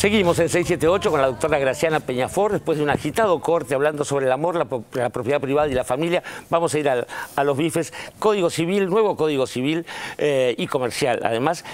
Seguimos en 678 con la doctora Graciana Peñafort. Después de un agitado corte hablando sobre el amor, la propiedad privada y la familia, vamos a ir a los bifes. Código Civil, nuevo Código Civil y comercial. Además,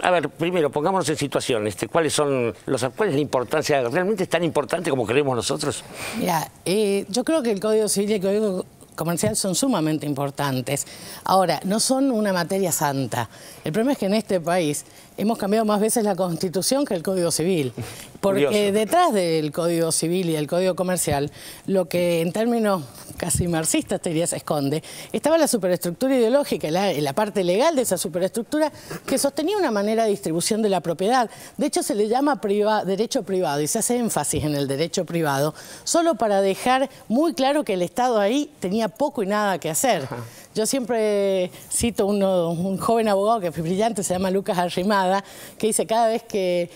a ver, primero pongámonos en situación. ¿Cuál es la importancia? ¿Realmente es tan importante como creemos nosotros? Mira, yo creo que el Código Civil y el Código Comercial son sumamente importantes. Ahora, no son una materia santa. El problema es que en este país hemos cambiado más veces la Constitución que el Código Civil. Porque curioso. Detrás del Código Civil y del Código Comercial, lo que en términos casi marxistas te diría se esconde, estaba la superestructura ideológica, la parte legal de esa superestructura que sostenía una manera de distribución de la propiedad. De hecho, se le llama derecho privado y se hace énfasis en el derecho privado solo para dejar muy claro que el Estado ahí tenía poco y nada que hacer. Yo siempre cito un joven abogado que es brillante, se llama Lucas Arrimada, que dice cada vez que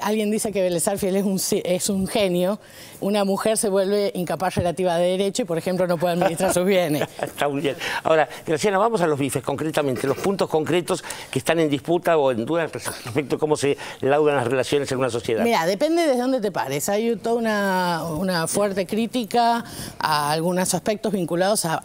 alguien dice que Vélez Sarsfield es un genio, una mujer se vuelve incapaz relativa de derecho y, por ejemplo, no puede administrar sus bienes. Está muy bien. Ahora, Graciana, vamos a los bifes concretamente, los puntos concretos que están en disputa o en duda respecto a cómo se laudan las relaciones en una sociedad. Mira, depende de dónde te pares. Hay toda una fuerte crítica a algunos aspectos vinculados a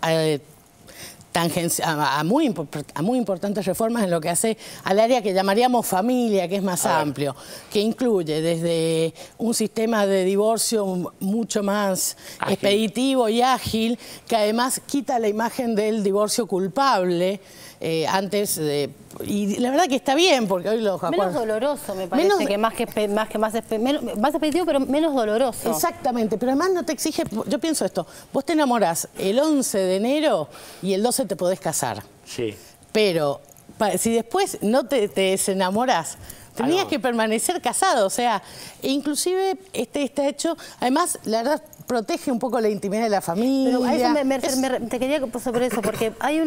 muy importantes reformas en lo que hace al área que llamaríamos familia, que es más amplio, que incluye desde un sistema de divorcio mucho más expeditivo y ágil, que además quita la imagen del divorcio culpable. Y la verdad que está bien, porque hoy los acuerdos... Menos doloroso, me parece, más expeditivo, pero menos doloroso. Exactamente, pero además no te exige... Yo pienso esto, vos te enamorás el 11 de enero y el 12 te podés casar. Sí. Pero si después no te desenamorás, tenías que permanecer casado, o sea, inclusive está hecho... Además, la verdad, protege un poco la intimidad de la familia. Pero a eso te quería pasar por eso, porque hay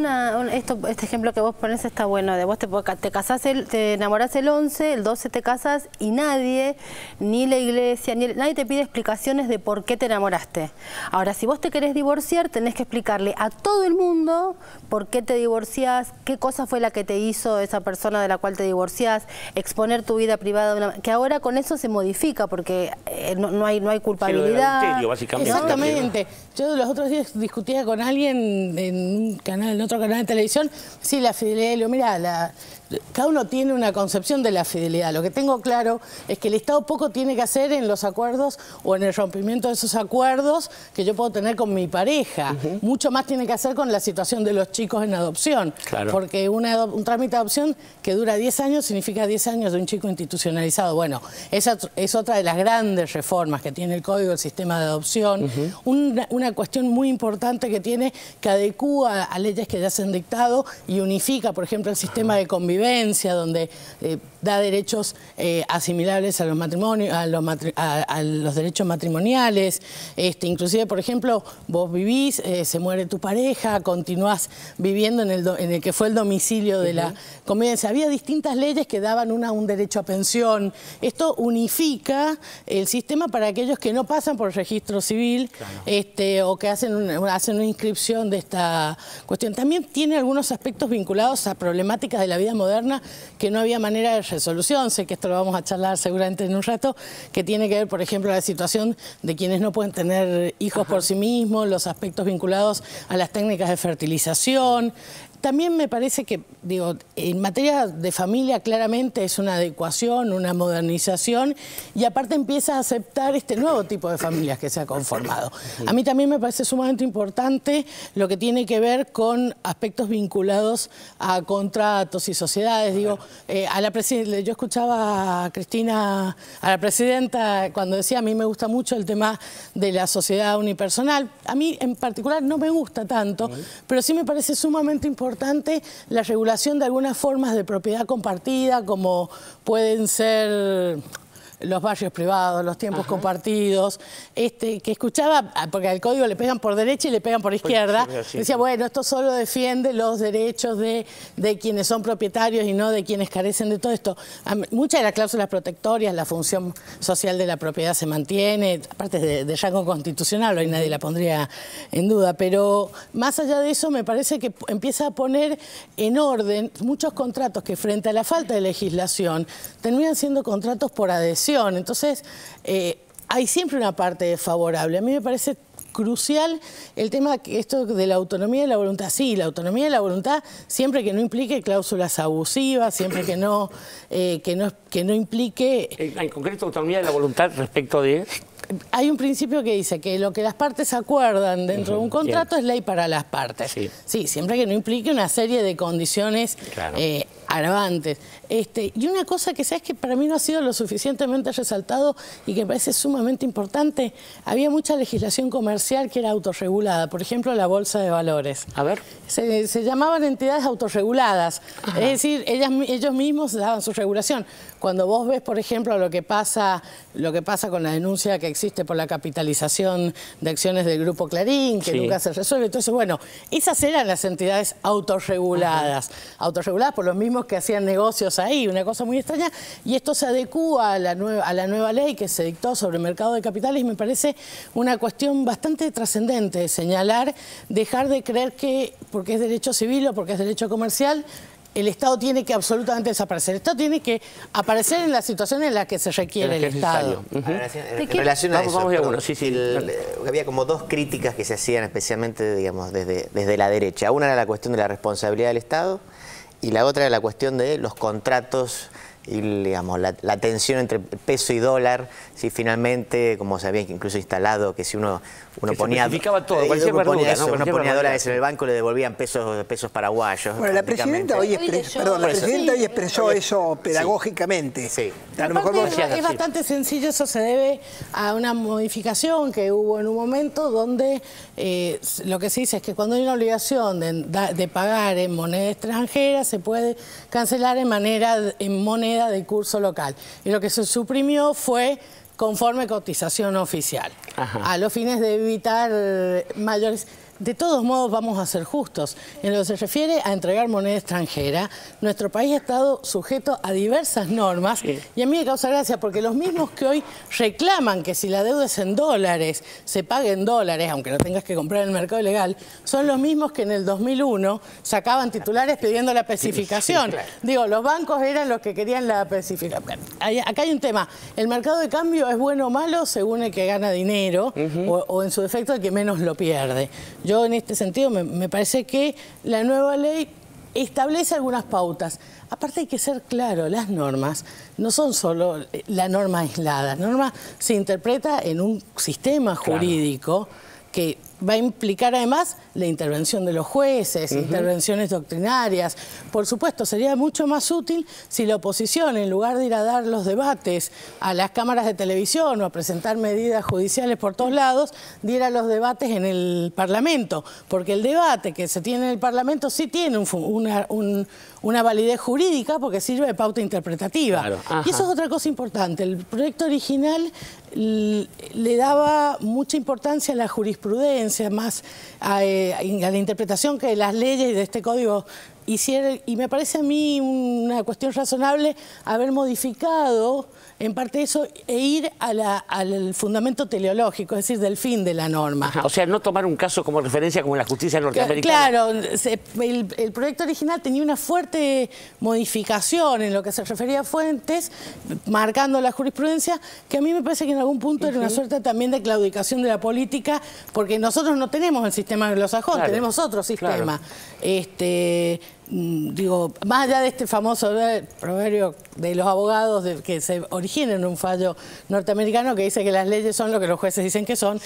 este ejemplo que vos pones está bueno, de vos te casás, te enamorás el 11, el 12 te casas y nadie, ni la iglesia, nadie te pide explicaciones de por qué te enamoraste. Ahora, si vos te querés divorciar, tenés que explicarle a todo el mundo por qué te divorciás, qué cosa fue la que te hizo esa persona de la cual te divorciás, exponer tu vida privada, que ahora con eso se modifica, porque no hay culpabilidad. Exactamente. Yo los otros días discutía con alguien en otro canal de televisión, sí, la fidelidad, y le digo, mira, cada uno tiene una concepción de la fidelidad. Lo que tengo claro es que el Estado poco tiene que hacer en los acuerdos o en el rompimiento de esos acuerdos que yo puedo tener con mi pareja. Mucho más tiene que hacer con la situación de los chicos en adopción. Claro. Porque un trámite de adopción que dura 10 años significa 10 años de un chico institucionalizado. Bueno, esa es otra de las grandes reformas que tiene el Código del Sistema de Adopción. Una cuestión muy importante que tiene, que adecúa a leyes que ya se han dictado y unifica, por ejemplo, el sistema de convivencia, donde da derechos asimilables a los matrimonios, a los derechos matrimoniales. Inclusive, por ejemplo, vos vivís, se muere tu pareja, continuás viviendo en el que fue el domicilio de la convivencia. Había distintas leyes que daban un derecho a pensión. Esto unifica el sistema para aquellos que no pasan por el registro civil, o que hacen una inscripción de esta cuestión. También tiene algunos aspectos vinculados a problemáticas de la vida moderna que no había manera de resolución. Sé que esto lo vamos a charlar seguramente en un rato, que tiene que ver, por ejemplo, la situación de quienes no pueden tener hijos por sí mismos, los aspectos vinculados a las técnicas de fertilización. También me parece que, en materia de familia claramente es una adecuación, una modernización, y aparte empieza a aceptar este nuevo tipo de familias que se ha conformado. A mí también me parece sumamente importante lo que tiene que ver con aspectos vinculados a contratos y sociedades. Yo escuchaba a Cristina, a la presidenta, cuando decía, a mí me gusta mucho el tema de la sociedad unipersonal. A mí en particular no me gusta tanto, pero sí me parece sumamente importante la regulación de algunas formas de propiedad compartida, como pueden ser los barrios privados, los tiempos compartidos, que escuchaba, porque al código le pegan por derecha y le pegan por izquierda, decía, bueno, esto solo defiende los derechos de quienes son propietarios y no de quienes carecen de todo esto. Muchas de las cláusulas protectorias, la función social de la propiedad se mantiene, aparte de rango constitucional, hoy nadie la pondría en duda, pero más allá de eso me parece que empieza a poner en orden muchos contratos que frente a la falta de legislación terminan siendo contratos por adhesión. coerción. Entonces, hay siempre una parte favorable. A mí me parece crucial el tema, esto de la autonomía y la voluntad. Sí, la autonomía y la voluntad, siempre que no implique cláusulas abusivas, siempre que no implique... En concreto, autonomía de la voluntad respecto de... Hay un principio que dice que lo que las partes acuerdan dentro de un contrato es ley para las partes. Sí, siempre que no implique una serie de condiciones agravantes. Y una cosa que sabes que para mí no ha sido lo suficientemente resaltado y que me parece sumamente importante, había mucha legislación comercial que era autorregulada, por ejemplo la bolsa de valores. A ver. Se llamaban entidades autorreguladas, es decir, ellos mismos daban su regulación. Cuando vos ves, por ejemplo, lo que pasa con la denuncia que existe por la capitalización de acciones del Grupo Clarín, que nunca se resuelve, entonces, bueno, esas eran las entidades autorreguladas, autorreguladas por los mismos que hacían negocios ahí, una cosa muy extraña, y esto se adecúa a la nueva ley que se dictó sobre el mercado de capitales, y me parece una cuestión bastante trascendente señalar, dejar de creer que porque es derecho civil o porque es derecho comercial, el Estado tiene que absolutamente desaparecer. El Estado tiene que aparecer en la situación en la que se requiere el Estado. En relación a eso, había como dos críticas que se hacían especialmente, digamos, desde la derecha. Una era la cuestión de la responsabilidad del Estado y la otra era la cuestión de los contratos y, digamos, la tensión entre peso y dólar, si finalmente, como se había incluso instalado, que si uno ponía dólares en el banco, le devolvían pesos paraguayos. Bueno, la presidenta hoy expresó eso pedagógicamente. Sí. A lo mejor es bastante sencillo, eso se debe a una modificación que hubo en un momento donde lo que se dice es que cuando hay una obligación de pagar en moneda extranjera, se puede cancelar en moneda de curso local. Y lo que se suprimió fue conforme cotización oficial, a los fines de evitar mayores... De todos modos, vamos a ser justos. En lo que se refiere a entregar moneda extranjera, nuestro país ha estado sujeto a diversas normas y a mí me causa gracia porque los mismos que hoy reclaman que si la deuda es en dólares, se pague en dólares, aunque lo tengas que comprar en el mercado ilegal, son los mismos que en el 2001 sacaban titulares pidiendo la especificación. Digo, los bancos eran los que querían la especificación. Acá hay un tema. El mercado de cambio es bueno o malo según el que gana dinero o en su defecto el que menos lo pierde. Yo en este sentido me parece que la nueva ley establece algunas pautas. Aparte hay que ser claro, las normas no son solo la norma aislada. La norma se interpreta en un sistema jurídico que va a implicar además la intervención de los jueces, intervenciones doctrinarias. Por supuesto, sería mucho más útil si la oposición, en lugar de ir a dar los debates a las cámaras de televisión o a presentar medidas judiciales por todos lados, diera los debates en el Parlamento. Porque el debate que se tiene en el Parlamento sí tiene una validez jurídica porque sirve de pauta interpretativa. Y eso es otra cosa importante. El proyecto original le daba mucha importancia a la jurisprudencia, más a la interpretación que las leyes de este código hicieron, y me parece a mí una cuestión razonable haber modificado en parte eso e ir al fundamento teleológico, es decir, del fin de la norma. O sea, no tomar un caso como referencia como en la justicia norteamericana. Claro, el proyecto original tenía una fuerte modificación en lo que se refería a fuentes, marcando la jurisprudencia, que a mí me parece que en algún punto era una suerte también de claudicación de la política, porque nosotros no tenemos el sistema anglosajón, tenemos otro sistema. Digo, más allá de este famoso proverbio de los abogados que se origina en un fallo norteamericano que dice que las leyes son lo que los jueces dicen que son,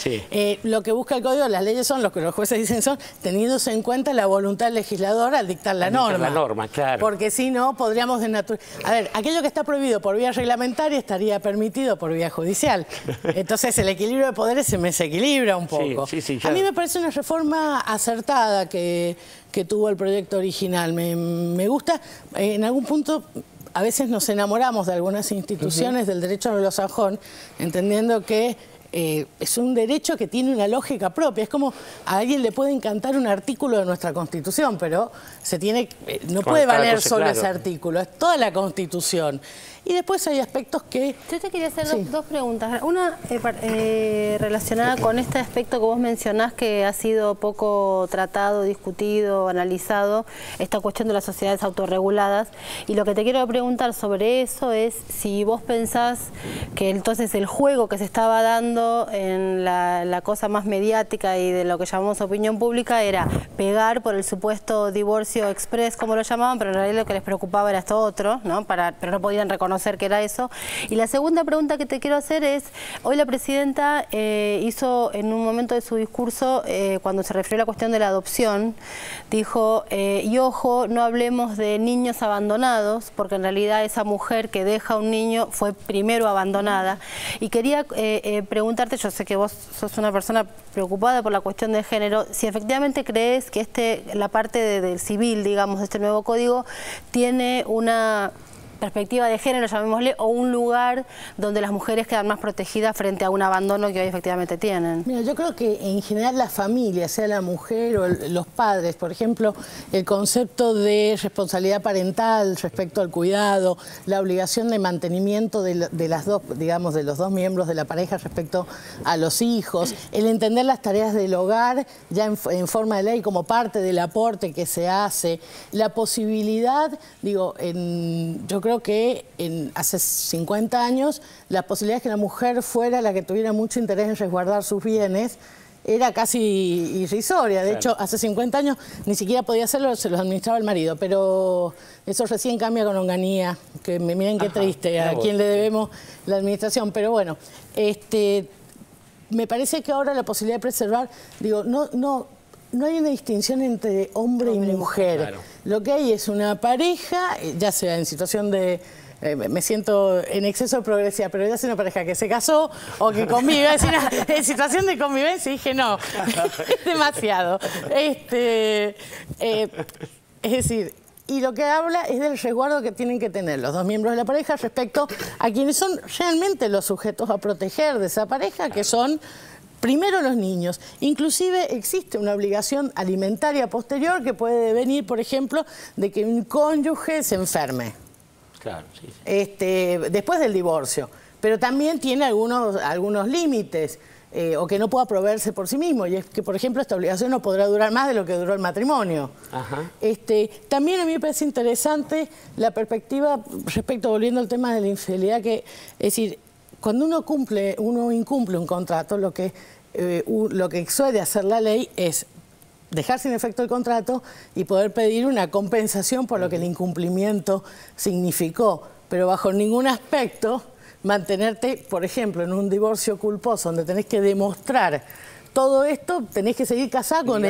lo que busca el código, las leyes son lo que los jueces dicen que son, teniéndose en cuenta la voluntad del legislador al dictar la norma. Porque si no, podríamos a ver, aquello que está prohibido por vía reglamentaria estaría permitido por vía judicial. Entonces el equilibrio de poderes se me desequilibra un poco. A mí me parece una reforma acertada que tuvo el proyecto original. Me gusta, en algún punto a veces nos enamoramos de algunas instituciones del derecho anglosajón, entendiendo que es un derecho que tiene una lógica propia. Es como a alguien le puede encantar un artículo de nuestra Constitución, pero no puede valer solo ese artículo, es toda la Constitución. Y después hay aspectos que... Yo te quería hacer dos preguntas. Una relacionada con este aspecto que vos mencionás, que ha sido poco tratado, discutido, analizado, esta cuestión de las sociedades autorreguladas. Y lo que te quiero preguntar sobre eso es si vos pensás que entonces el juego que se estaba dando en la cosa más mediática y de lo que llamamos opinión pública era pegar por el supuesto divorcio express, como lo llamaban, pero en realidad lo que les preocupaba era esto otro, ¿no? Pero no podían reconocer que era eso. Y la segunda pregunta que te quiero hacer es, hoy la presidenta hizo en un momento de su discurso, cuando se refirió a la cuestión de la adopción, dijo, y ojo, no hablemos de niños abandonados, porque en realidad esa mujer que deja a un niño fue primero abandonada. Y quería preguntarte, yo sé que vos sos una persona preocupada por la cuestión de género, si efectivamente crees que la parte del civil, digamos, de este nuevo código, tiene una perspectiva de género, llamémosle, o un lugar donde las mujeres quedan más protegidas frente a un abandono que hoy efectivamente tienen. Mira, yo creo que en general la familia, sea la mujer o los padres, por ejemplo, el concepto de responsabilidad parental respecto al cuidado, la obligación de mantenimiento de las dos, digamos, de los dos miembros de la pareja respecto a los hijos, el entender las tareas del hogar ya en forma de ley como parte del aporte que se hace, la posibilidad, digo, yo creo que hace 50 años la posibilidad de que la mujer fuera la que tuviera mucho interés en resguardar sus bienes era casi irrisoria. De hecho, hace 50 años ni siquiera podía hacerlo, se los administraba el marido, pero eso recién cambia con Onganía, que miren qué triste, a quién le debemos la administración. Pero bueno, me parece que ahora la posibilidad de preservar, digo, no hay una distinción entre hombre y mujer. Claro. Lo que hay es una pareja, ya sea en situación de... me siento en exceso de progresividad, pero ya sea una pareja que se casó o que convive. En situación de convivencia dije, no, es demasiado. Es decir, y lo que habla es del resguardo que tienen que tener los dos miembros de la pareja respecto a quienes son realmente los sujetos a proteger de esa pareja, que son... Primero los niños. Inclusive existe una obligación alimentaria posterior que puede venir, por ejemplo, de que un cónyuge se enferme. Claro, sí, sí. Después del divorcio. Pero también tiene algunos límites, o que no pueda proveerse por sí mismo. Y es que, por ejemplo, esta obligación no podrá durar más de lo que duró el matrimonio. Ajá. También a mí me parece interesante la perspectiva respecto, volviendo al tema de la infidelidad, que es decir, cuando uno incumple un contrato, lo que suele hacer la ley es dejar sin efecto el contrato y poder pedir una compensación por lo que el incumplimiento significó, pero bajo ningún aspecto mantenerte, por ejemplo, en un divorcio culposo donde tenés que demostrar todo esto, tenés que seguir casada con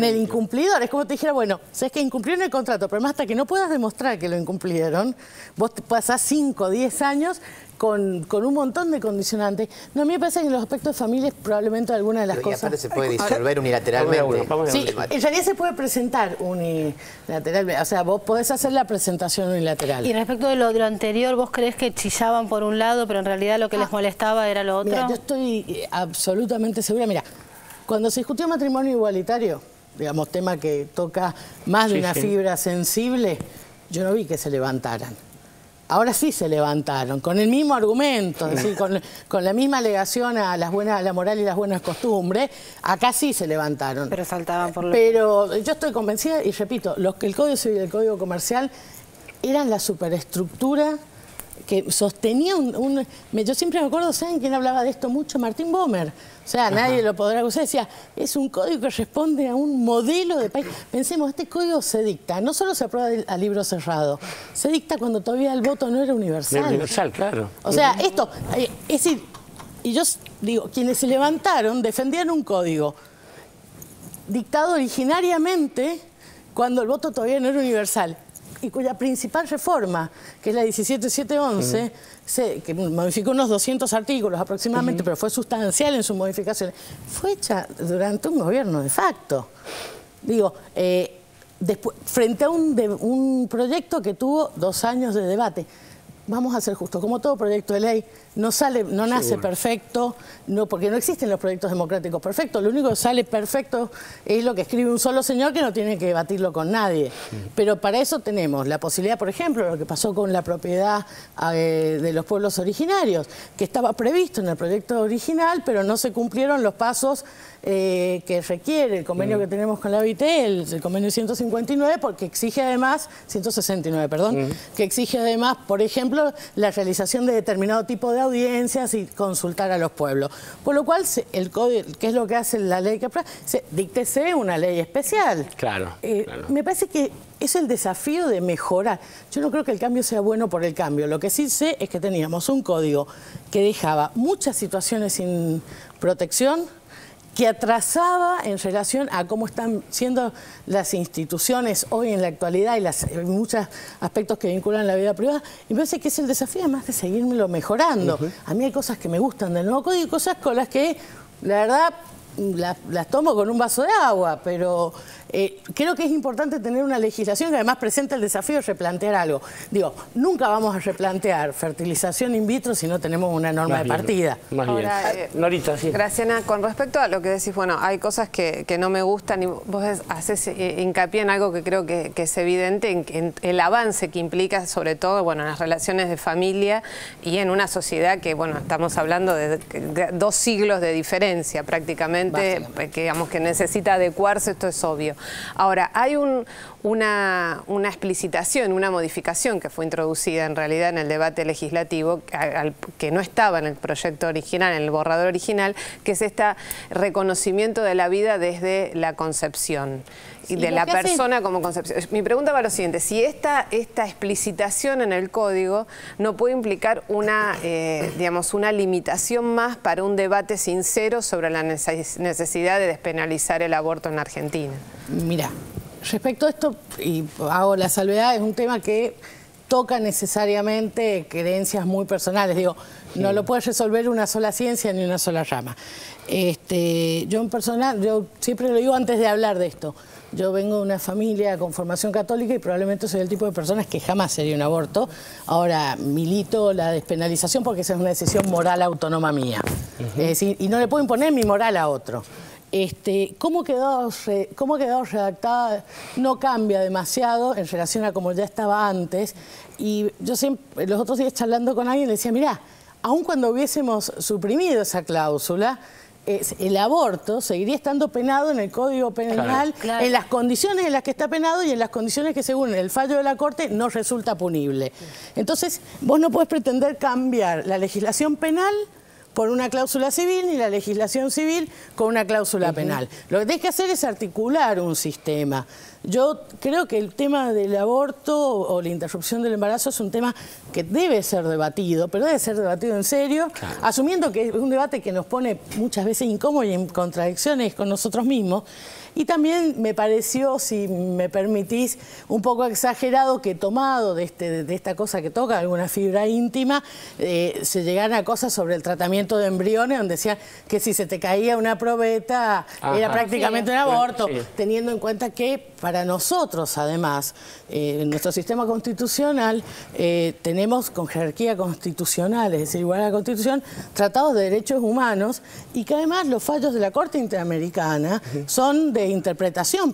el incumplidor. Es como te dijera, bueno, sabes que incumplieron el contrato, pero más hasta que no puedas demostrar que lo incumplieron, vos pasás 5 o 10 años con un montón de condicionantes. No, a mí me parece que en los aspectos de familia es probablemente alguna de las cosas... Y aparte se puede disolver unilateralmente. Sí, en realidad se puede presentar unilateralmente. O sea, vos podés hacer la presentación unilateral. Y respecto de lo anterior, ¿vos creés que chillaban por un lado, pero en realidad lo que les molestaba era lo otro? Mira, yo estoy absolutamente segura. Mira, cuando se discutió matrimonio igualitario, digamos, tema que toca más de una fibra sensible, yo no vi que se levantaran. Ahora sí se levantaron, con el mismo argumento, es decir, con la misma alegación a la moral y las buenas costumbres, acá sí se levantaron. Pero saltaban por lo... Pero yo estoy convencida, y repito, que el Código Civil y el Código Comercial eran la superestructura que sostenía yo siempre me acuerdo, ¿saben quién hablaba de esto mucho? Martín Bomer. O sea, nadie lo podrá acusar. Decía, es un código que responde a un modelo de país. Pensemos, este código se dicta, no solo se aprueba a libro cerrado, se dicta cuando todavía el voto no era universal. No universal, claro. O sea, esto, es decir, y yo digo, quienes se levantaron defendían un código dictado originariamente cuando el voto todavía no era universal, y cuya principal reforma, que es la 17711, que modificó unos 200 artículos aproximadamente, pero fue sustancial en sus modificaciones, fue hecha durante un gobierno de facto. Digo, frente a un proyecto que tuvo 2 años de debate. vamos a ser justos, como todo proyecto de ley, no nace perfecto, porque no existen los proyectos democráticos perfectos. Lo único que sale perfecto es lo que escribe un solo señor que no tiene que debatirlo con nadie. Pero para eso tenemos la posibilidad, por ejemplo, lo que pasó con la propiedad de los pueblos originarios, que estaba previsto en el proyecto original, pero no se cumplieron los pasos que requiere el convenio que tenemos con la OIT, el convenio 159, porque exige además, 169, perdón, que exige además, por ejemplo, la realización de determinado tipo de audiencias y consultar a los pueblos. Por lo cual, el código, ¿qué es lo que hace la ley que díctese una ley especial? Claro, Me parece que es el desafío de mejorar. Yo no creo que el cambio sea bueno por el cambio. Lo que sí sé es que teníamos un código que dejaba muchas situaciones sin protección, que atrasaba en relación a cómo están siendo las instituciones hoy en la actualidad y muchos aspectos que vinculan la vida privada. Y me parece que es el desafío además de seguirlo mejorando. A mí hay cosas que me gustan del nuevo código y cosas con las que, la verdad, las tomo con un vaso de agua, pero creo que es importante tener una legislación que además presenta el desafío de replantear algo. Digo, nunca vamos a replantear fertilización in vitro si no tenemos una norma de partida. Ahora, Norita, sí. Graciana, con respecto a lo que decís, bueno, hay cosas que no me gustan y vos haces hincapié en algo que creo que es evidente, en el avance que implica, sobre todo, bueno, en las relaciones de familia y en una sociedad que, bueno, estamos hablando de 2 siglos de diferencia prácticamente, que, digamos, que necesita adecuarse, esto es obvio. Ahora, hay una explicitación, una modificación que fue introducida en realidad en el debate legislativo, que no estaba en el proyecto original, en el borrador original, que es este reconocimiento de la vida desde la concepción. Y de la persona como concepción. Mi pregunta va a lo siguiente: si esta explicitación en el código no puede implicar digamos, una limitación más para un debate sincero sobre la necesidad de despenalizar el aborto en Argentina. Mira, respecto a esto, y hago la salvedad, es un tema que toca necesariamente creencias muy personales. Digo, no lo puede resolver una sola ciencia ni una sola rama. Yo en personal, yo siempre lo digo antes de hablar de esto. Yo vengo de una familia con formación católica y probablemente soy el tipo de personas que jamás haría un aborto. Ahora, milito la despenalización porque esa es una decisión moral autónoma mía. Y no le puedo imponer mi moral a otro. ¿Cómo quedó redactada? No cambia demasiado en relación a como ya estaba antes. Y yo siempre, los otros días charlando con alguien, le decía, mirá, aun cuando hubiésemos suprimido esa cláusula, el aborto seguiría estando penado en el Código Penal, en las condiciones en las que está penado y en las condiciones que según el fallo de la Corte no resulta punible. Entonces, vos no podés pretender cambiar la legislación penal por una cláusula civil ni la legislación civil con una cláusula penal. Lo que tenés que hacer es articular un sistema. Yo creo que el tema del aborto o la interrupción del embarazo es un tema que debe ser debatido, pero debe ser debatido en serio, asumiendo que es un debate que nos pone muchas veces incómodos y en contradicciones con nosotros mismos. Y también me pareció, si me permitís, un poco exagerado que tomado de esta cosa que toca, alguna fibra íntima, se llegaran a cosas sobre el tratamiento de embriones, donde decían que si se te caía una probeta era prácticamente un aborto, teniendo en cuenta que para nosotros, además, en nuestro sistema constitucional, tenemos con jerarquía constitucional, es decir, igual a la Constitución, tratados de derechos humanos y que además los fallos de la Corte Interamericana son de interpretación,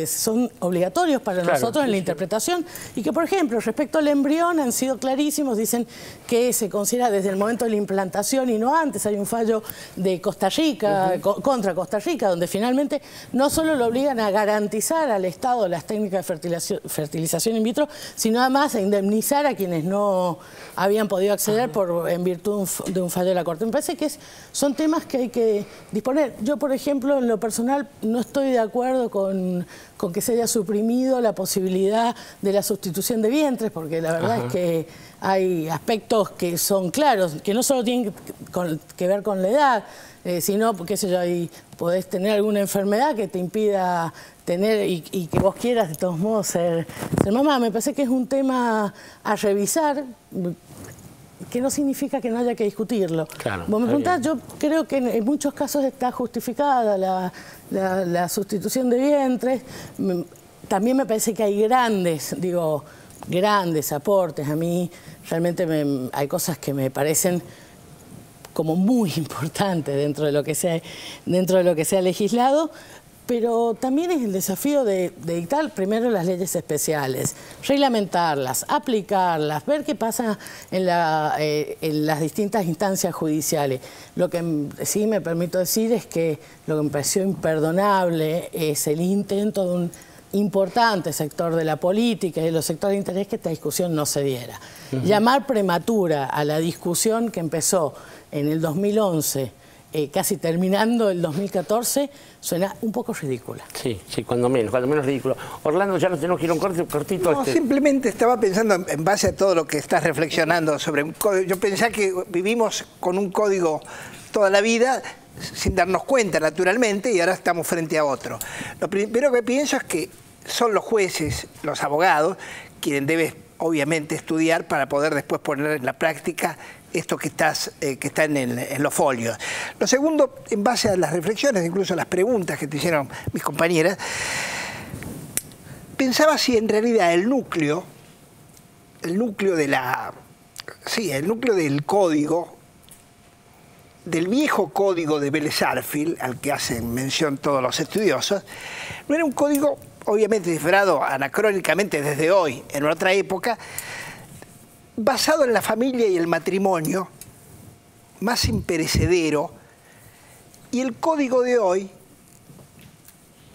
son obligatorios para nosotros en la interpretación y que, por ejemplo, respecto al embrión han sido clarísimos, dicen que se considera desde el momento de la implantación y no antes. Hay un fallo de Costa Rica, contra Costa Rica, donde finalmente no solo lo obligan a garantizar al Estado las técnicas de fertilización in vitro, sino además a indemnizar a quienes no habían podido acceder en virtud de un fallo de la Corte. Me parece que son temas que hay que disponer. Yo, por ejemplo, en lo personal, no estoy de acuerdo con que se haya suprimido la posibilidad de la sustitución de vientres, porque la verdad es que hay aspectos que son claros, que no solo tienen que ver con la edad, sino, qué sé yo, podés tener alguna enfermedad que te impida tener y que vos quieras de todos modos ser mamá. Me parece que es un tema a revisar, que no significa que no haya que discutirlo. Vos me preguntás, yo creo que en muchos casos está justificada la sustitución de vientres. También me parece que hay grandes, grandes aportes. A mí realmente hay cosas que me parecen como muy importantes dentro de lo que se ha legislado, pero también es el desafío de dictar primero las leyes especiales, reglamentarlas, aplicarlas, ver qué pasa en las distintas instancias judiciales. Lo que sí me permito decir es que lo que me pareció imperdonable es el intento de un importante sector de la política y de los sectores de interés que esta discusión no se diera. Llamar prematura a la discusión que empezó en el 2011, casi terminando el 2014, suena un poco ridícula. Sí, cuando menos ridículo. Orlando, ya nos tenemos que ir a un cortito. No, simplemente estaba pensando en base a todo lo que estás reflexionando sobre un código. Yo pensaba que vivimos con un código toda la vida sin darnos cuenta, naturalmente, y ahora estamos frente a otro. Lo primero que pienso es que son los jueces, los abogados, quienes deben obviamente estudiar para poder después poner en la práctica esto que está en los folios. Lo segundo, en base a las reflexiones, incluso a las preguntas que te hicieron mis compañeras, pensaba si en realidad el núcleo del código, del viejo código de Vélez Sarsfield, al que hacen mención todos los estudiosos, no era un código obviamente cifrado anacrónicamente desde hoy, en otra época, basado en la familia y el matrimonio, más imperecedero, y el código de hoy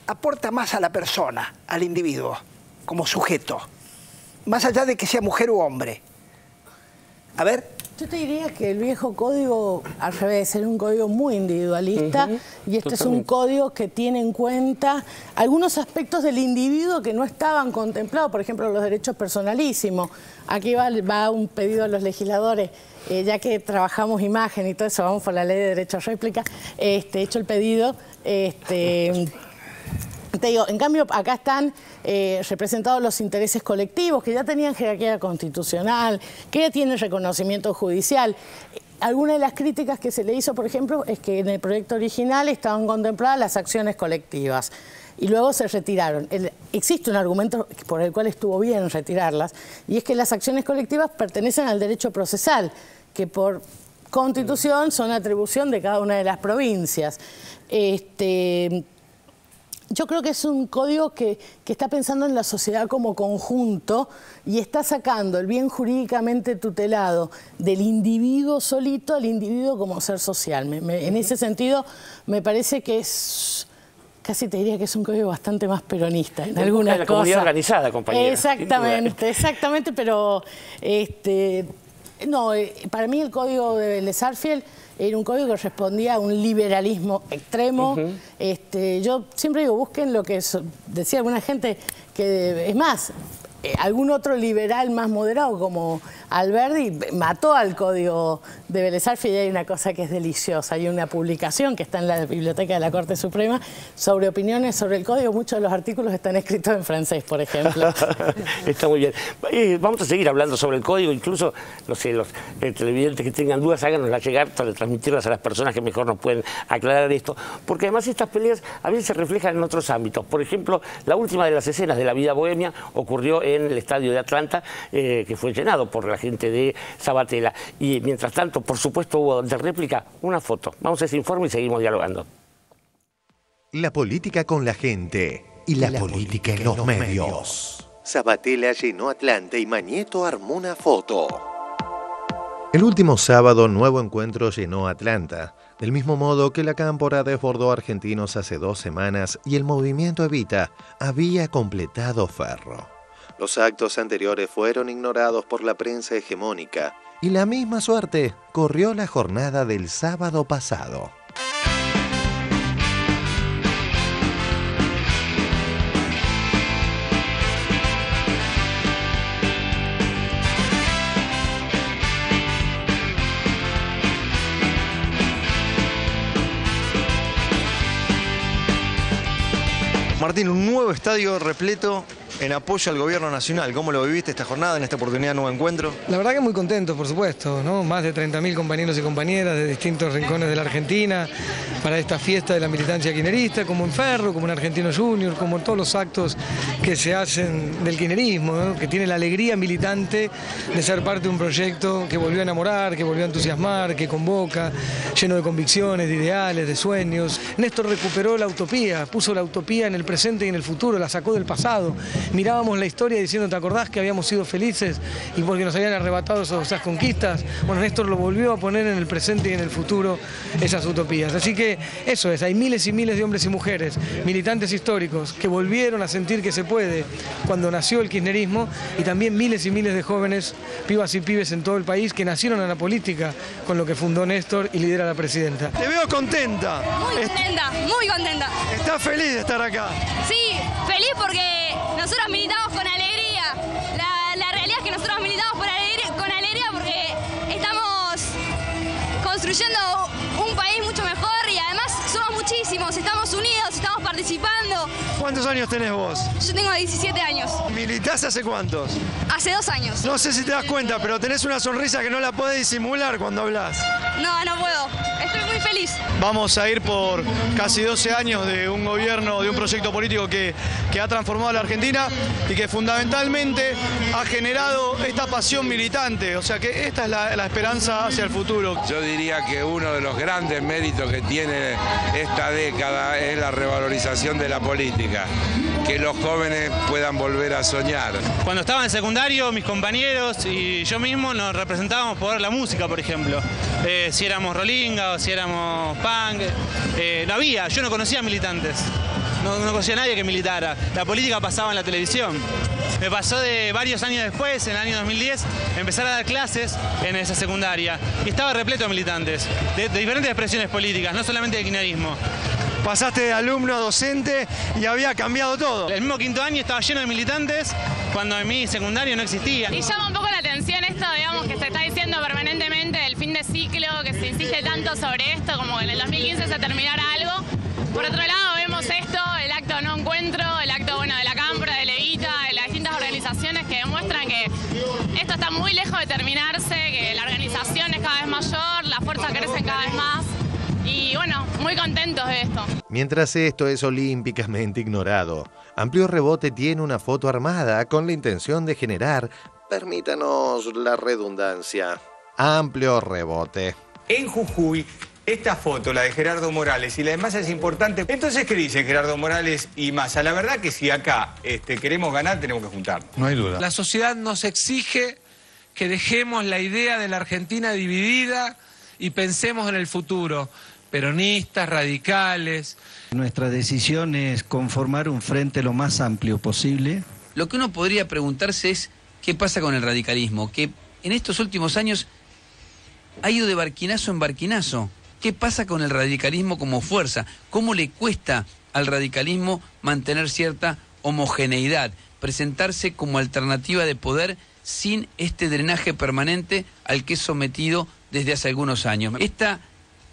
aporta más a la persona, al individuo, como sujeto, más allá de que sea mujer u hombre. A ver. Yo te diría que el viejo código, al revés, era un código muy individualista, y este es un código que tiene en cuenta algunos aspectos del individuo que no estaban contemplados, por ejemplo, los derechos personalísimos. Aquí va un pedido a los legisladores, ya que trabajamos imagen y todo eso, vamos por la ley de derecho a réplica, hecho el pedido, te digo, en cambio, acá están representados los intereses colectivos, que ya tenían jerarquía constitucional, que ya tienen reconocimiento judicial. Alguna de las críticas que se le hizo, por ejemplo, es que en el proyecto original estaban contempladas las acciones colectivas y luego se retiraron. Existe un argumento por el cual estuvo bien retirarlas, y es que las acciones colectivas pertenecen al derecho procesal, que por Constitución son atribución de cada una de las provincias. Yo creo que es un código que está pensando en la sociedad como conjunto y está sacando el bien jurídicamente tutelado del individuo solito al individuo como ser social. En ese sentido, me parece que es, casi te diría que es un código bastante más peronista en algunas cosas. La comunidad organizada, compañera. Exactamente, pero no, para mí el código de Vélez Sarsfield era un código que respondía a un liberalismo extremo. Yo siempre digo, busquen lo que decía alguna gente, que es más, algún otro liberal más moderado como Alberdi mató al código de Vélez Sarsfield, y hay una cosa que es deliciosa. Hay una publicación que está en la biblioteca de la Corte Suprema sobre opiniones sobre el código. Muchos de los artículos están escritos en francés, por ejemplo. Está muy bien. Vamos a seguir hablando sobre el código, incluso los televidentes que tengan dudas, háganoslas llegar para transmitirlas a las personas que mejor nos pueden aclarar esto, porque además estas peleas a veces se reflejan en otros ámbitos. Por ejemplo, la última de las escenas de La vida bohemia ocurrió en el estadio de Atlanta, que fue llenado por la gente de Sabatella. Y mientras tanto, por supuesto, hubo de réplica una foto. Vamos a ese informe y seguimos dialogando. La política con la gente y la política en los medios. Sabatella llenó Atlanta y Mañeto armó una foto. El último sábado, Nuevo Encuentro llenó Atlanta, del mismo modo que la Cámpora desbordó argentinos hace 2 semanas y el movimiento Evita había completado Ferro. Los actos anteriores fueron ignorados por la prensa hegemónica y la misma suerte corrió la jornada del sábado pasado. Martín, un nuevo estadio repleto en apoyo al gobierno nacional. ¿Cómo lo viviste esta jornada, en esta oportunidad de Nuevo Encuentro? La verdad que muy contento, por supuesto, ¿no? Más de 30.000 compañeros y compañeras de distintos rincones de la Argentina para esta fiesta de la militancia kirchnerista, como en Ferro, como en Argentino Junior, como en todos los actos que que se hacen del kirchnerismo, ¿no? Que tiene la alegría militante de ser parte de un proyecto que volvió a enamorar, que volvió a entusiasmar, que convoca, lleno de convicciones, de ideales, de sueños. Néstor recuperó la utopía, puso la utopía en el presente y en el futuro, la sacó del pasado. Mirábamos la historia diciendo, ¿te acordás que habíamos sido felices y porque nos habían arrebatado esas conquistas? Bueno, Néstor lo volvió a poner en el presente y en el futuro esas utopías. Así que eso es, hay miles y miles de hombres y mujeres, militantes históricos, que volvieron a sentir que se puede cuando nació el kirchnerismo, y también miles y miles de jóvenes, pibas y pibes en todo el país, que nacieron a la política con lo que fundó Néstor y lidera la presidenta. Te veo contenta. Muy contenta, muy contenta. ¿Estás feliz de estar acá? Sí, feliz porque nosotros militamos con alegría. La realidad es que nosotros militamos con alegría porque estamos construyendo un país mucho mejor y además somos muchísimos, estamos unidos, estamos participando. ¿Cuántos años tenés vos? Yo tengo 17 años. ¿Militás hace cuántos? Hace 2 años. No sé si te das cuenta, pero tenés una sonrisa que no la podés disimular cuando hablas. No, no puedo. Estoy muy feliz. Vamos a ir por casi 12 años de un gobierno, de un proyecto político que ha transformado a la Argentina y que fundamentalmente ha generado esta pasión militante. O sea que esta es la esperanza hacia el futuro. Yo diría que uno de los grandes méritos que tiene esta década es la revalorización de la política. Que los jóvenes puedan volver a soñar. Cuando estaba en secundario, mis compañeros y yo mismo nos representábamos por la música, por ejemplo. Si éramos rolinga o si éramos punk. Yo no conocía militantes. No conocía a nadie que militara. La política pasaba en la televisión. Me pasó de varios años después, en el año 2010, empezar a dar clases en esa secundaria. Y estaba repleto de militantes, de diferentes expresiones políticas, no solamente de kirchnerismo. Pasaste de alumno a docente y había cambiado todo. El mismo quinto año estaba lleno de militantes cuando en mi secundario no existía. Y llama un poco la atención esto, digamos, que se está diciendo permanentemente el fin de ciclo, que se insiste tanto sobre esto, como que en el 2015 se terminara algo. Por otro lado vemos esto, el acto no encuentro, el acto de la Cámpora, de Levita, de las distintas organizaciones que demuestran que esto está muy lejos de terminarse, que la organización es cada vez mayor, las fuerzas crecen cada vez más. Y bueno, muy contentos de esto. Mientras esto es olímpicamente ignorado, Amplio Rebote tiene una foto armada con la intención de generar, permítanos la redundancia, amplio rebote. En Jujuy, esta foto, la de Gerardo Morales y la de Massa es importante. Entonces, ¿qué dicen Gerardo Morales y Massa? La verdad que si acá queremos ganar, tenemos que juntar. No hay duda. La sociedad nos exige que dejemos la idea de la Argentina dividida y pensemos en el futuro. Peronistas, radicales. Nuestra decisión es conformar un frente lo más amplio posible. Lo que uno podría preguntarse es qué pasa con el radicalismo, que en estos últimos años ha ido de barquinazo en barquinazo. ¿Qué pasa con el radicalismo como fuerza? ¿Cómo le cuesta al radicalismo mantener cierta homogeneidad, presentarse como alternativa de poder sin este drenaje permanente al que es sometido desde hace algunos años? Esta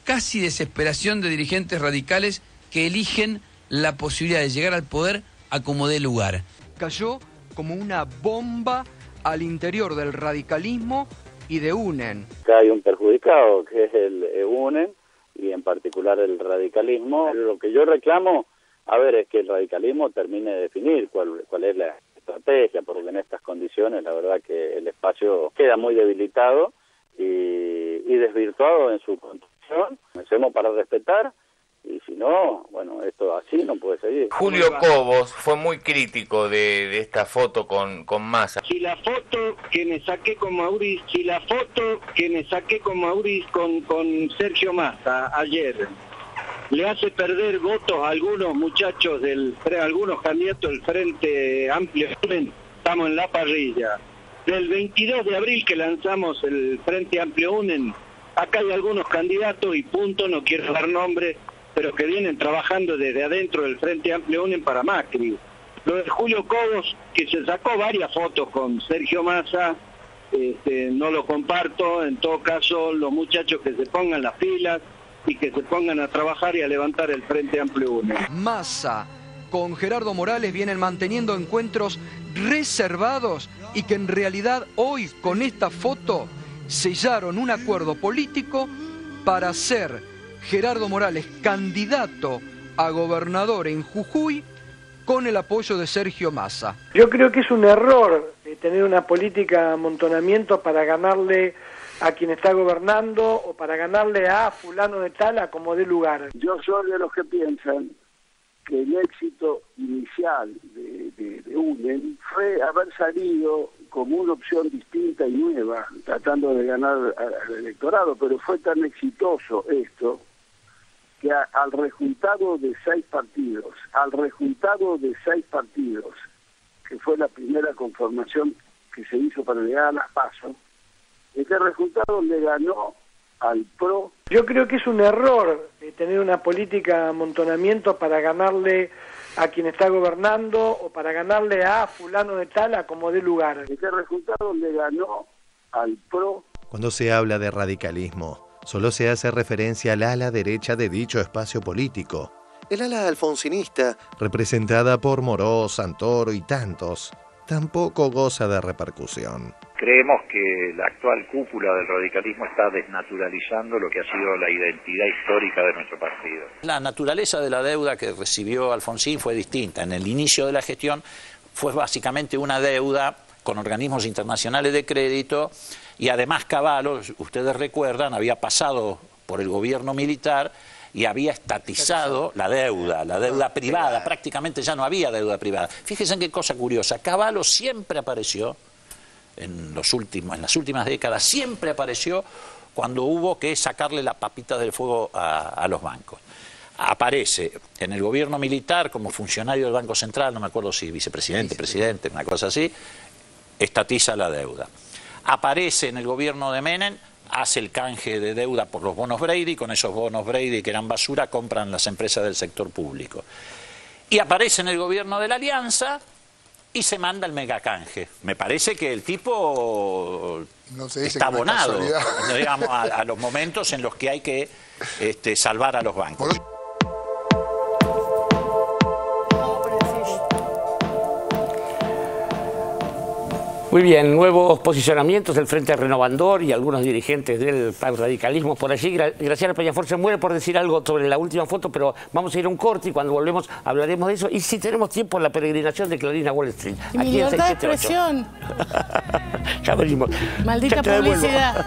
casi desesperación de dirigentes radicales que eligen la posibilidad de llegar al poder a como dé lugar. Cayó como una bomba al interior del radicalismo y de UNEN. Hay un perjudicado que es el UNEN y en particular el radicalismo. Lo que yo reclamo, es que el radicalismo termine de definir cuál es la estrategia, porque en estas condiciones la verdad que el espacio queda muy debilitado y desvirtuado en su construcción. Comencemos para respetar y si no, esto así no puede seguir. Julio Cobos fue muy crítico de esta foto con Massa. Si la foto que me saqué con Mauricio, con Sergio Massa ayer le hace perder votos a algunos muchachos algunos candidatos del Frente Amplio, estamos en la parrilla. Del 22 de abril que lanzamos el Frente Amplio UNEN, acá hay algunos candidatos y punto, no quiero dar nombres, pero que vienen trabajando desde adentro del Frente Amplio UNEN para Macri. Lo de Julio Cobos, que se sacó varias fotos con Sergio Massa, no lo comparto. En todo caso, los muchachos que se pongan las pilas y que se pongan a trabajar y a levantar el Frente Amplio UNEN. Massa con Gerardo Morales vienen manteniendo encuentros reservados y que en realidad hoy con esta foto sellaron un acuerdo político para ser Gerardo Morales candidato a gobernador en Jujuy con el apoyo de Sergio Massa. Yo creo que es un error tener una política de amontonamiento para ganarle a quien está gobernando o para ganarle a fulano de tal a como dé lugar. Yo soy de los que piensan que el éxito inicial de UNEN fue haber salido como una opción distinta y nueva, tratando de ganar al electorado, pero fue tan exitoso esto que al resultado de 6 partidos, que fue la primera conformación que se hizo para llegar a las PASO, este resultado le ganó al PRO. Yo creo que es un error tener una política de amontonamiento para ganarle a quien está gobernando o para ganarle a fulano de tal a como dé lugar. Este resultado le ganó al PRO. Cuando se habla de radicalismo, solo se hace referencia al ala derecha de dicho espacio político. El ala alfonsinista, representada por Moró, Santoro y tantos, tampoco goza de repercusión. Creemos que la actual cúpula del radicalismo está desnaturalizando lo que ha sido la identidad histórica de nuestro partido. La naturaleza de la deuda que recibió Alfonsín fue distinta. En el inicio de la gestión fue básicamente una deuda con organismos internacionales de crédito y además Cavallo, ustedes recuerdan, había pasado por el gobierno militar y había estatizado la deuda privada, prácticamente ya no había deuda privada. Fíjense en qué cosa curiosa, Cavallo siempre apareció, en las últimas décadas, siempre apareció cuando hubo que sacarle la papita del fuego a los bancos. Aparece en el gobierno militar como funcionario del Banco Central, no me acuerdo si vicepresidente, presidente, una cosa así, estatiza la deuda. Aparece en el gobierno de Menem, hace el canje de deuda por los bonos Brady, con esos bonos Brady que eran basura, compran las empresas del sector público. Y aparece en el gobierno de la Alianza y se manda el megacanje. Me parece que el tipo está abonado, digamos, a los momentos en los que hay que salvar a los bancos. Muy bien, nuevos posicionamientos del Frente Renovador y algunos dirigentes del radicalismo por allí. Graciela Peñafort se muere por decir algo sobre la última foto, pero vamos a ir a un corte y cuando volvemos hablaremos de eso. Y si tenemos tiempo, la peregrinación de Clarín a Wall Street. Mi libertad de expresión. Ya venimos. Maldita publicidad.